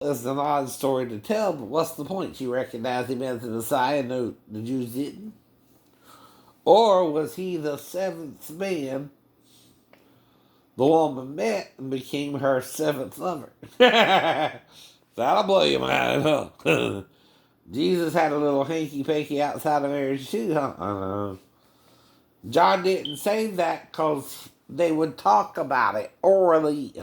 It's an odd story to tell, but what's the point? She recognized him as the Messiah, no, the Jews didn't. Or was he the seventh man the woman met and became her seventh lover? That'll blow your mind, huh? Jesus had a little hanky panky outside of marriage too, huh? John didn't say that because they would talk about it orally.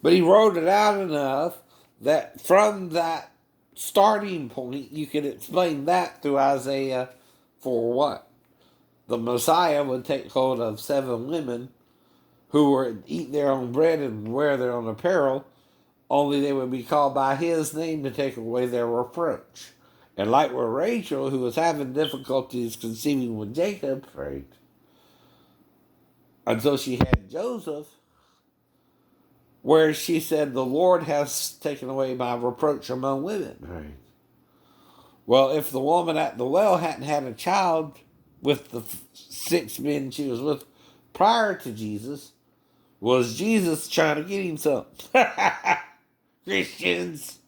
But he wrote it out enough that from that starting point, you could explain that through Isaiah for what? The Messiah would take hold of seven women who would eat their own bread and wear their own apparel, only they would be called by his name to take away their reproach. And like with Rachel, who was having difficulties conceiving with Jacob, right, until she had Joseph, where she said, the Lord has taken away my reproach among women. Right. Well, if the woman at the well hadn't had a child with the six men she was with prior to Jesus, was Jesus trying to get him something? Christians.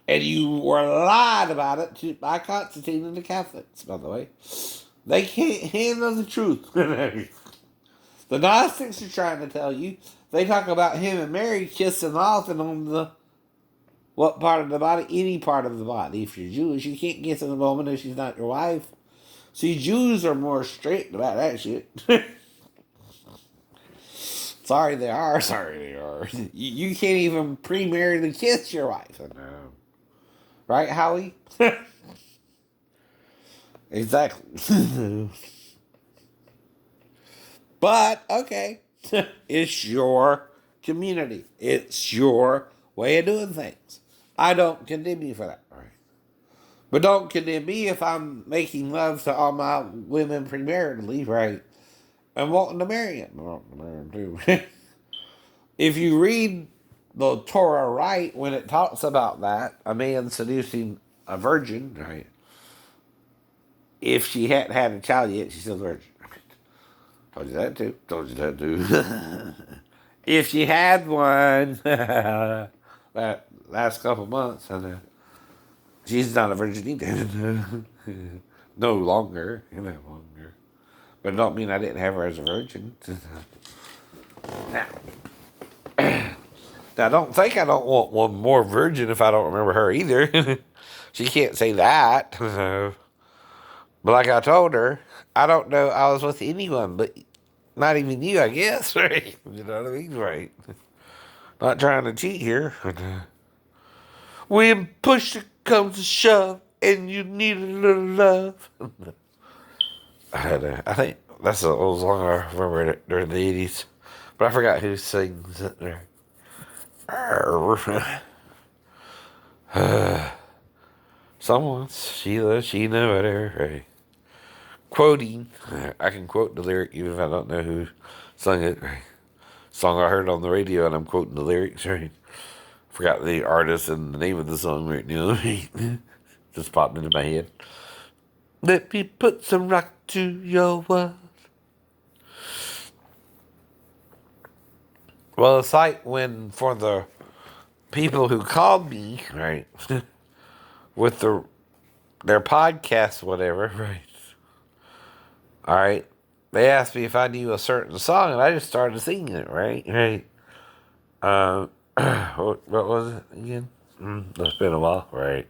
And you were lied about it by Constatine and the Catholics, by the way. They can't handle the truth. The Gnostics are trying to tell you. They talk about him and Mary kissing off and on the what part of the body? Any part of the body. If you're Jewish, you can't kiss a woman if she's not your wife. See, Jews are more strict about that shit. Sorry, they are. Sorry, they are. You can't even premaritally kiss your wife. No. Right, Howie? Exactly. But, okay. It's your community. It's your way of doing things. I don't condemn you for that. Right? But don't condemn me if I'm making love to all my women premaritally, right? And wanting to marry them. Wanting to marry them too. If you read the Torah right, when it talks about that, a man seducing a virgin, right? If she hadn't had a child yet, she's still a virgin. Told you that too. Told you that too. If she had one that last couple months, and she's not a virgin either. No longer. No longer. But it don't mean I didn't have her as a virgin. Now, don't think I don't want one more virgin if I don't remember her either. She can't say that. But like I told her, I don't know I was with anyone, but not even you, I guess, right? You know what I mean? Right. Not trying to cheat here. When push comes to shove and you need a little love. I think that's an old song I remember during the 80s. But I forgot who sings it there. Someone, Sheena, whatever. Right. Quoting. I can quote the lyric even if I don't know who sung it. Right. Song I heard on the radio and I'm quoting the lyrics. Right. Forgot the artist and the name of the song right now. Just popped into my head. Let me put some rock to your world. Well, it's like when for the people who called me, right, with their podcast, whatever, right. All right, they asked me if I knew a certain song, and I just started singing it, right, right. What was it again? It's been a while, right?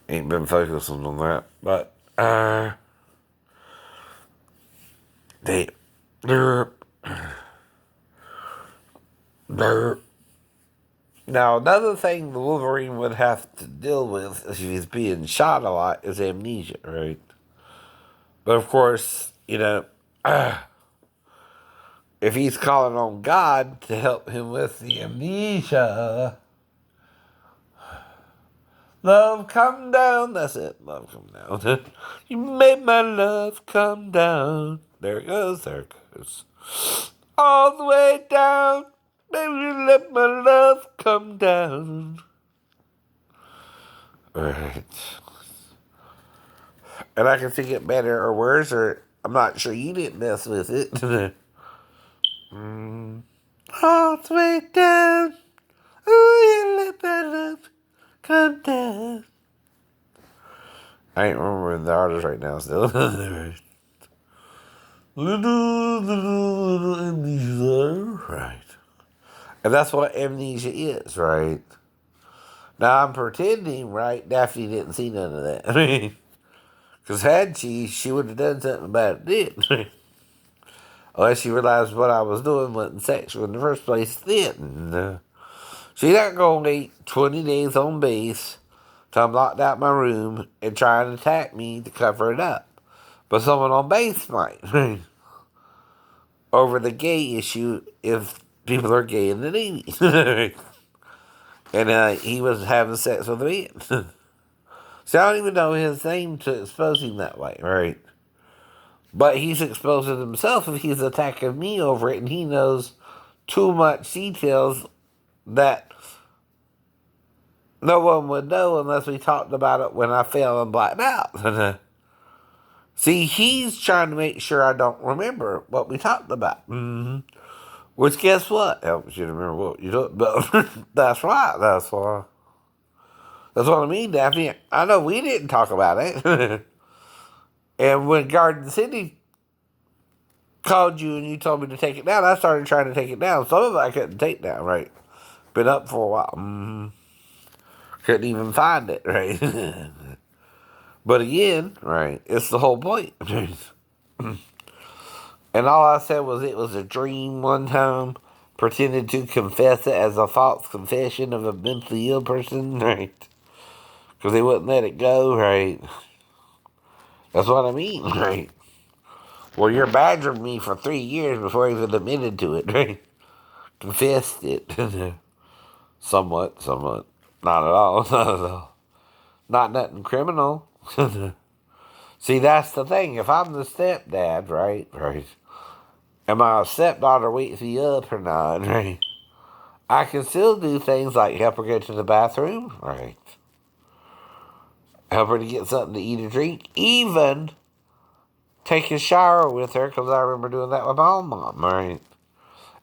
Ain't been focusing on that, but they, they're. Now, another thing the Wolverine would have to deal with if he's being shot a lot is amnesia, right? But of course, if he's calling on God to help him with the amnesia, love come down. That's it. Love come down. You made my love come down. There it goes. There it goes. All the way down. Baby, let my love come down. Alright. And I can sing it better or worse, or I'm not sure you didn't mess with it. All the way down. I ain't remembering the artist right now still. Little amnesia. Right. And that's what amnesia is, right? Now I'm pretending, right? Daphne didn't see none of that. I mean, because had she would have done something about it. Unless she realized what I was doing wasn't sexual in the first place, then. She's not going to wait 20 days on base till I'm locked out my room and try and attack me to cover it up. But someone on base might. Over the gay issue if people are gay in the Navy. And he was having sex with a man. See, I don't even know his name to expose him that way, right? But he's exposing himself if he's attacking me over it, and he knows too much details that no one would know unless we talked about it when I fell and blacked out. See, he's trying to make sure I don't remember what we talked about. Mm-hmm. Which, guess what? Helps you to remember what you talked about. That's right. That's what I mean, Daphne. I know we didn't talk about it. And when Garden City called you and you told me to take it down, I started trying to take it down. Some of it I couldn't take down, right? Been up for a while. Mm-hmm. Couldn't even find it, right? But again, right, it's the whole point. And all I said was it was a dream one time, pretended to confess it as a false confession of a mentally ill person, right? Because they wouldn't let it go, right? That's what I mean, right? Well, you're badgering me for 3 years before I even admitted to it, right? Confessed it. Somewhat. Not at all, not at all. Not nothing criminal. See, that's the thing. If I'm the stepdad, right? And my stepdaughter wakes me up or not, right? I can still do things like help her go to the bathroom, right? Help her to get something to eat or drink. Even take a shower with her, because I remember doing that with my own mom, right?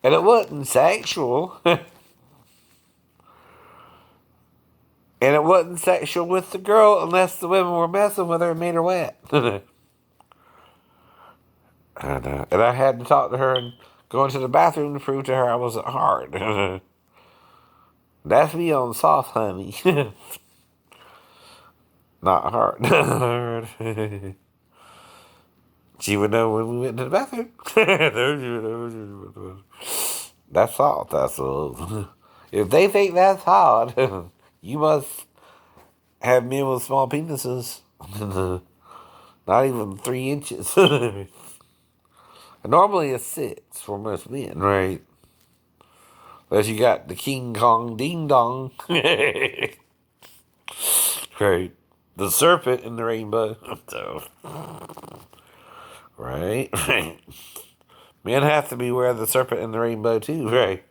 And it wasn't sexual. And it wasn't sexual with the girl unless the women were messing with her and made her wet. And I had to talk to her and go into the bathroom to prove to her I wasn't hard. That's me on soft, honey. Not hard. She would know when we went to the bathroom. That's soft. That's a. If they think that's hard, you must have men with small penises. Not even 3 inches. Normally it's 6 for most men, right? Unless you got the King Kong Ding Dong. Right. The serpent in the rainbow. So, right? Men have to beware the serpent in the rainbow too, right?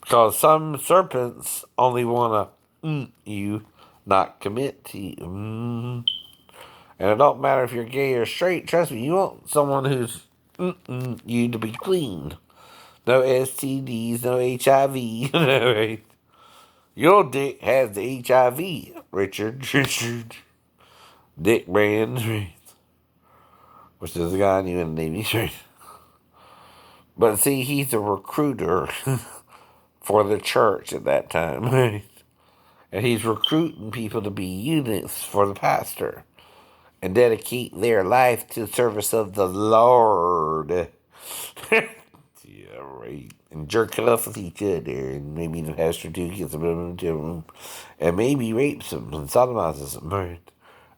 Because some serpents only want to you, not commit to you. And it don't matter if you're gay or straight. Trust me, you want someone who's you to be clean. No STDs, no HIV. Right? Your dick has the HIV, Richard. Dick Brand, right? Which is the guy I knew in the Navy, right? But see, he's a recruiter for the church at that time, right? And he's recruiting people to be eunuchs for the pastor and dedicate their life to the service of the Lord. Yeah, right. And jerk it off with each other, and maybe the pastor too gets them to him, and maybe rapes them and sodomizes them, right?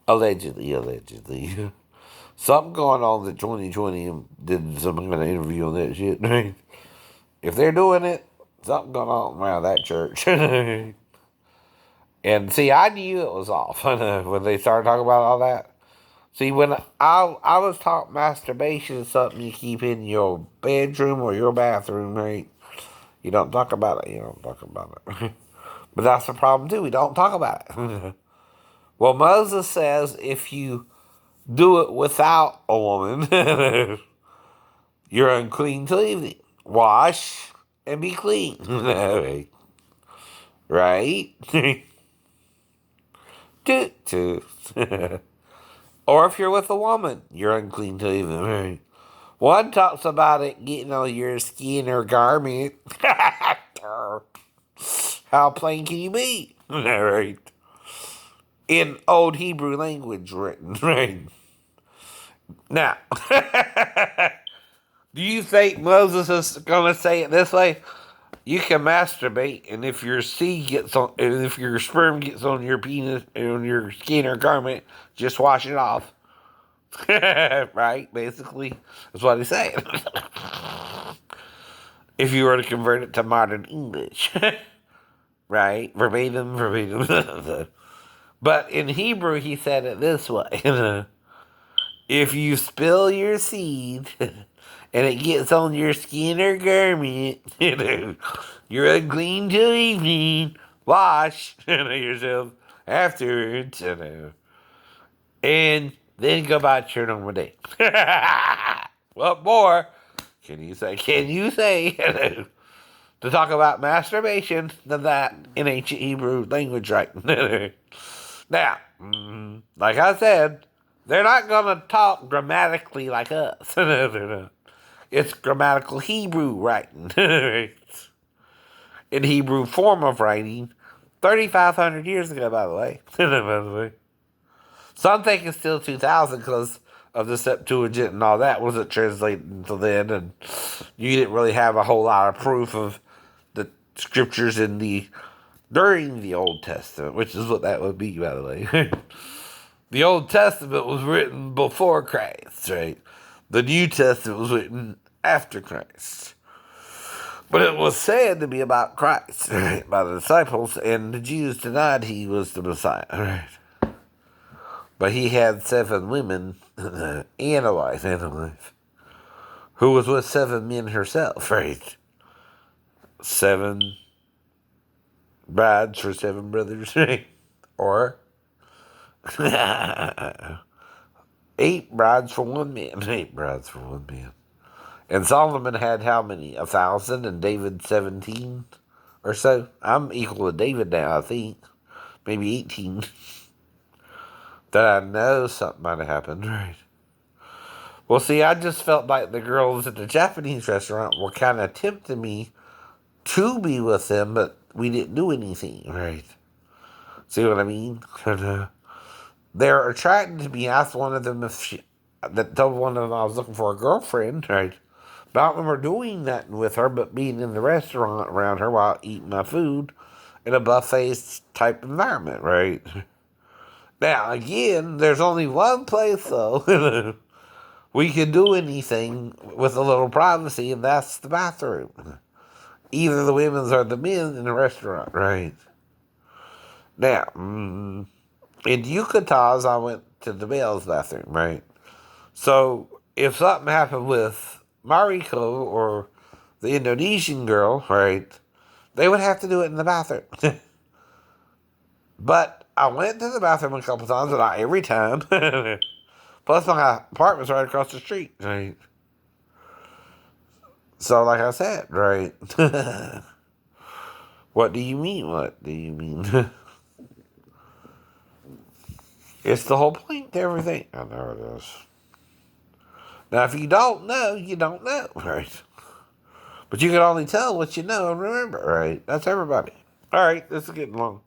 Allegedly. Something going on that 2020 did some kind of interview on that shit, right? If they're doing it, something going on around that church. And see, I knew it was off when they started talking about all that. See, when I was taught masturbation is something you keep in your bedroom or your bathroom, right? You don't talk about it. But that's the problem, too. We don't talk about it. Well, Moses says if you do it without a woman, you're unclean till evening. Wash and be clean. Right? Toot toot. Or if you're with a woman, you're unclean to even. Right? One talks about it getting on your skin or garment. How plain can you be? Right. In Old Hebrew language written, right? Now, do you think Moses is going to say it this way? You can masturbate, and if your seed gets on, and if your sperm gets on your penis, on your skin or garment, just wash it off. Right? Basically, that's what he's saying. If you were to convert it to modern English. Right? Verbatim, verbatim. But in Hebrew, he said it this way. If you spill your seed and it gets on your skin or garment, you're unclean till evening. Wash yourself afterwards, and then go about your normal day. What more can you say? Can you say to talk about masturbation than that in ancient Hebrew language, right? Now, like I said, they're not going to talk grammatically like us. It's grammatical Hebrew writing. In Hebrew form of writing, 3,500 years ago, by the way. Some think it's still 2,000 because of the Septuagint and all that wasn't translated until then, and you didn't really have a whole lot of proof of the scriptures during the Old Testament, which is what that would be, by the way. The Old Testament was written before Christ, right? The New Testament was written after Christ. But it was said to be about Christ, right, by the disciples, and the Jews denied he was the Messiah, right? But he had 7 women and a wife, who was with 7 men herself, right? 7 brides for 7 brothers, right? Or 8 brides for 1 man. 8 brides for 1 man. And Solomon had how many? 1,000, and David 17 or so. I'm equal to David now, I think. Maybe 18. That I know something might have happened, right? Well, see, I just felt like the girls at the Japanese restaurant were kind of tempting me to be with them, but we didn't do anything, right? See what I mean? They're attracted to me. I asked one of them that told one of them I was looking for a girlfriend, right? But I don't remember doing nothing with her, but being in the restaurant around her while eating my food in a buffet type environment, right? Now, again, there's only one place, though, we can do anything with a little privacy, and that's the bathroom. Either the women's or the men in the restaurant, right? Now, in Yucatán, I went to the male's bathroom, right? So, if something happened with Mariko or the Indonesian girl, right, they would have to do it in the bathroom. But I went to the bathroom a couple times, but not every time. Plus, my apartment's right across the street, right? So, like I said, right? What do you mean? What do you mean? It's the whole point to everything. I know it is. Now, if you don't know, you don't know, right? But you can only tell what you know and remember, right? That's everybody. All right, this is getting long.